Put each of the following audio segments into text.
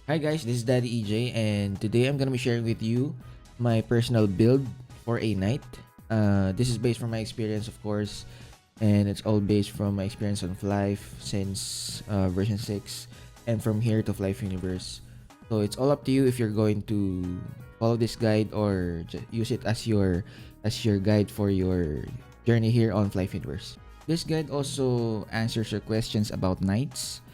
Hi guys, this is Daddy EJ, and today I'm gonna be sharing with you my personal build for a knight. This is based from my experience, of course, and it's all based from my experience on FlyFF since version 6, and from here to FlyFF Universe. So it's all up to you if you're going to follow this guide or use it as your guide for your journey here on FlyFF Universe. This guide also answers your questions about knights.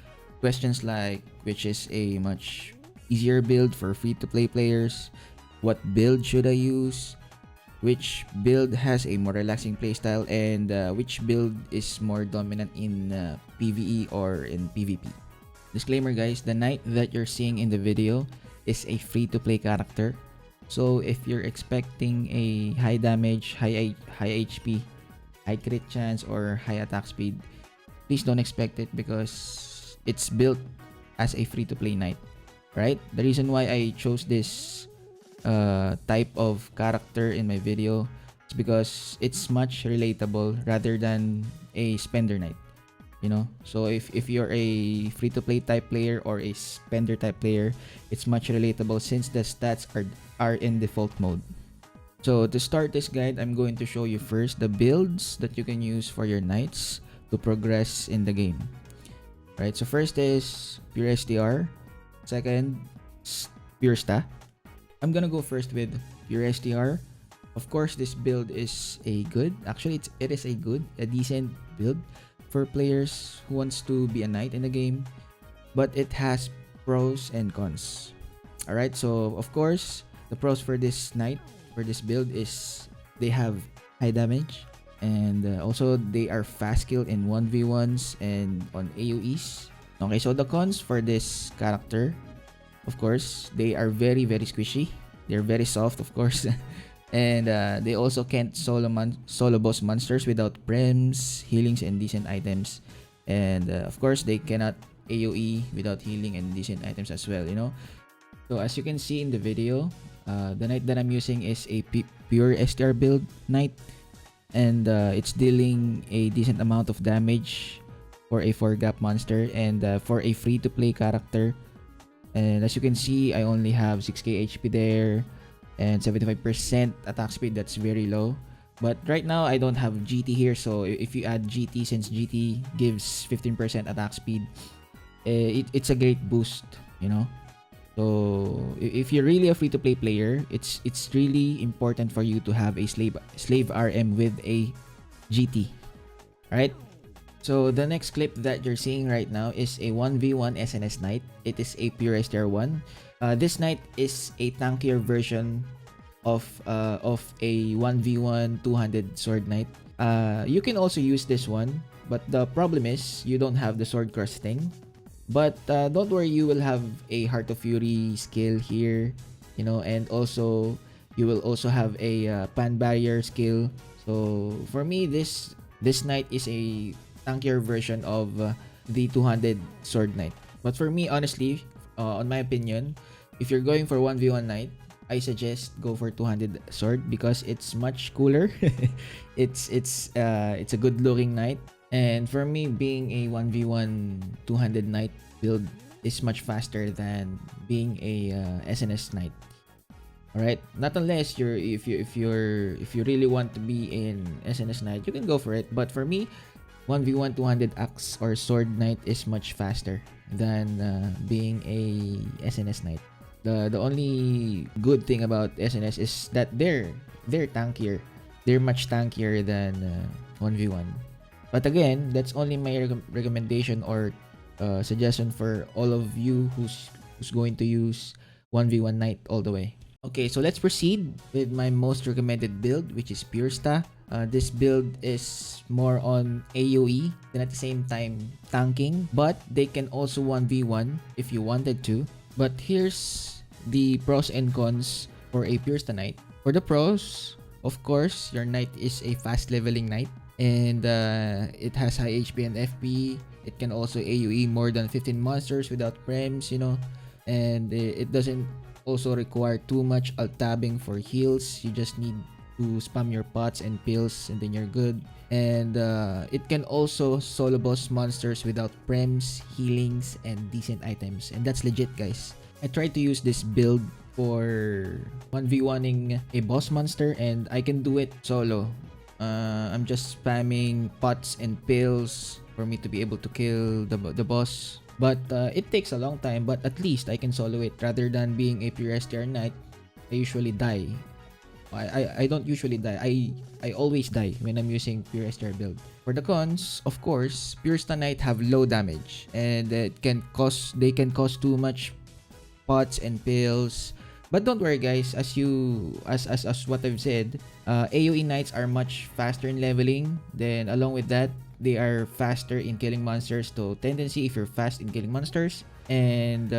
Questions like which is a much easier build for free-to-play players, what build should I use, which build has a more relaxing playstyle, and which build is more dominant in PvE or in PvP. Disclaimer guys, the knight that you're seeing in the video is a free-to-play character. So if you're expecting a high damage, high HP, high crit chance, or high attack speed, please don't expect it because it's built as a free-to-play knight, right? The reason why I chose this type of character in my video is because it's much relatable rather than a spender knight, you know. So if you're a free-to-play type player or a spender type player, it's much relatable since the stats are in default mode. So to start this guide, I'm going to show you first the builds that you can use for your knights to progress in the game. Right, so first is pure STR, second pure sta. I'm gonna go first with pure STR. Of course, this build is a decent build for players who wants to be a knight in the game, but it has pros and cons. All right, so of course, the pros for this build is they have high damage, and also they are fast kill in 1v1s and on AOEs. Okay, so the cons for this character, of course, they are very squishy. They're very soft, of course. And they also can't solo boss monsters without prems, healings, and decent items. And of course, they cannot AOE without healing and decent items as well, you know. So as you can see in the video, the knight that I'm using is a pure STR build knight, and it's dealing a decent amount of damage for a 4-gap monster and for a free-to-play character. And as you can see, I only have 6k HP there and 75% attack speed. That's very low. But right now, I don't have GT here. So if you add GT, since GT gives 15% attack speed, it's a great boost, you know. So if you're really a free-to-play player, it's really important for you to have a slave RM with a GT, right? So the next clip that you're seeing right now is a 1v1 SnS Knight. It is a pure STR1. This knight is a tankier version of a 1v1 200 sword knight. You can also use this one, but the problem is you don't have the sword cross thing. But don't worry, you will have a Heart of Fury skill here, you know, and also you will also have a pan barrier skill. So for me, this knight is a tankier version of the 200 sword knight. But for me, honestly, on my opinion, if you're going for 1v1 knight, I suggest go for 200 sword because it's much cooler. it's a good looking knight, and for me, being a 1v1 200 knight build is much faster than being a SnS Knight. All right, not unless if you really want to be in SnS Knight, you can go for it. But for me, 1v1 200 axe or sword knight is much faster than being a SnS Knight. The only good thing about SNS is that they're tankier. They're much tankier than 1v1. But again, that's only my recommendation or suggestion for all of you who's going to use 1v1 knight all the way. Okay, so let's proceed with my most recommended build, which is Pure Sta. This build is more on AoE and at the same time tanking, but they can also 1v1 if you wanted to. But here's the pros and cons for a Pure Sta Knight. For the pros, of course, your knight is a fast leveling knight, and it has high HP and FP. It can also AoE more than 15 monsters without prems, you know, and it doesn't also require too much alt tabbing for heals. You just need to spam your pots and pills and then you're good. And it can also solo boss monsters without prems, healings, and decent items, and that's legit, guys. I tried to use this build for 1v1ing a boss monster, and I can do it solo. I'm just spamming pots and pills for me to be able to kill the boss. But it takes a long time, but at least I can solo it rather than being a pure STR knight. I usually die. I don't usually die. I always die when I'm using pure STR build. For the cons, of course, pure stun knight have low damage, and they can cause too much pots and pills. But don't worry guys, as what I've said, AOE Knights are much faster in leveling. Then along with that, they are faster in killing monsters. So tendency, if you're fast in killing monsters and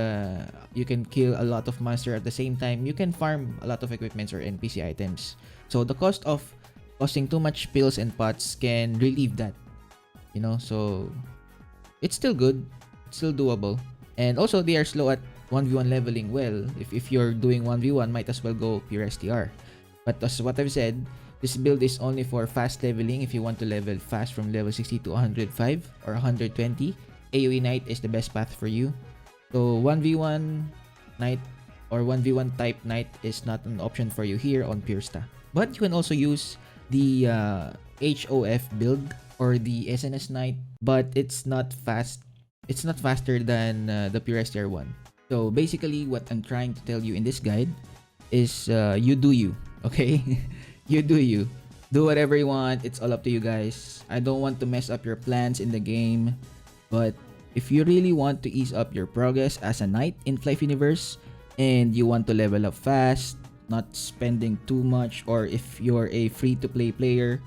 you can kill a lot of monsters at the same time, you can farm a lot of equipments or NPC items. So the cost of costing too much pills and pots can relieve that, you know. So it's still good, it's still doable. And also they are slow at 1v1 leveling. Well, if you're doing 1v1, might as well go pure STR. But as what I've said, this build is only for fast leveling. If you want to level fast from level 60 to 105 or 120, AOE Knight is the best path for you. So 1v1 Knight or 1v1 type Knight is not an option for you here on Pure Sta. But you can also use the HOF build or the SnS Knight, but it's not fast. It's not faster than the Pure STR one. So basically, what I'm trying to tell you in this guide is you do you, okay? You do you. Do whatever you want. It's all up to you guys. I don't want to mess up your plans in the game. But if you really want to ease up your progress as a knight in FlyFF Universe and you want to level up fast, not spending too much, or if you're a free-to-play player,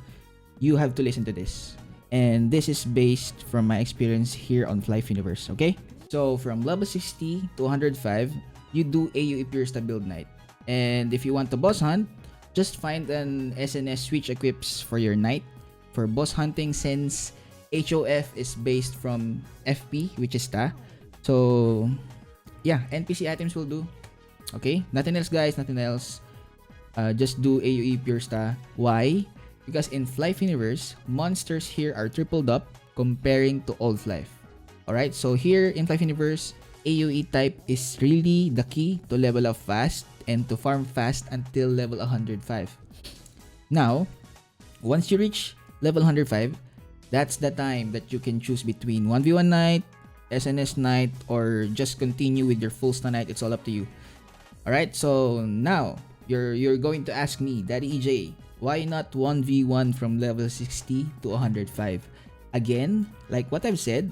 you have to listen to this. And this is based from my experience here on FlyFF Universe, okay? So from level 60 to 105, you do AOE Pure Sta build knight. And if you want to boss hunt, just find an SnS switch equips for your knight. For boss hunting, since HOF is based from FP, which is Sta. So yeah, NPC items will do. Okay, nothing else guys, nothing else. Just do AOE Pure Sta. Why? Because in FlyFF Universe, monsters here are tripled up comparing to old FlyFF. Alright, so here in FlyFF Universe, AOE type is really the key to level up fast and to farm fast until level 105. Now, once you reach level 105, that's the time that you can choose between 1v1 Knight, SnS Knight, or just continue with your full stun Knight. It's all up to you. Alright, so now, you're going to ask me, Daddy EJ, why not 1v1 from level 60 to 105? Again, like what I've said,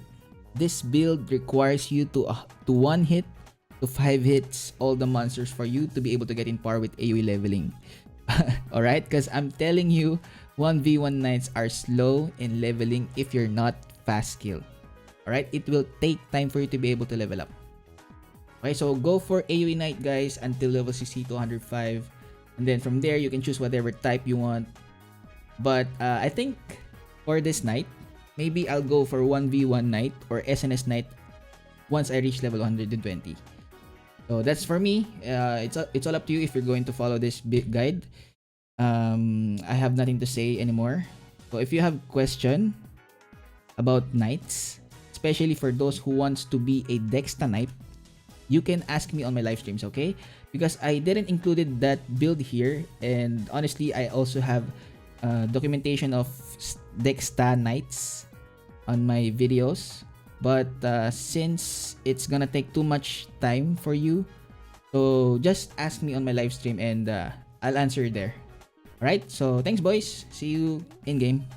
this build requires you to 1 hit to 5 hits all the monsters for you to be able to get in par with AOE leveling. Alright, because I'm telling you, 1v1 knights are slow in leveling if you're not fast skill. Alright, it will take time for you to be able to level up. Okay, so go for AOE Knight guys until level 60 to 105. And then from there, you can choose whatever type you want. But I think for this knight, maybe I'll go for 1v1 Knight or SnS Knight once I reach level 120. So that's for me. It's all up to you if you're going to follow this big guide. I have nothing to say anymore. So if you have question about knights, especially for those who wants to be a Dexta knight, you can ask me on my live streams, okay? Because I didn't included that build here, and honestly, I also have documentation of Dexta knights on my videos. But since it's gonna take too much time for you, so just ask me on my live stream and I'll answer there. Alright, so thanks boys. See you in game.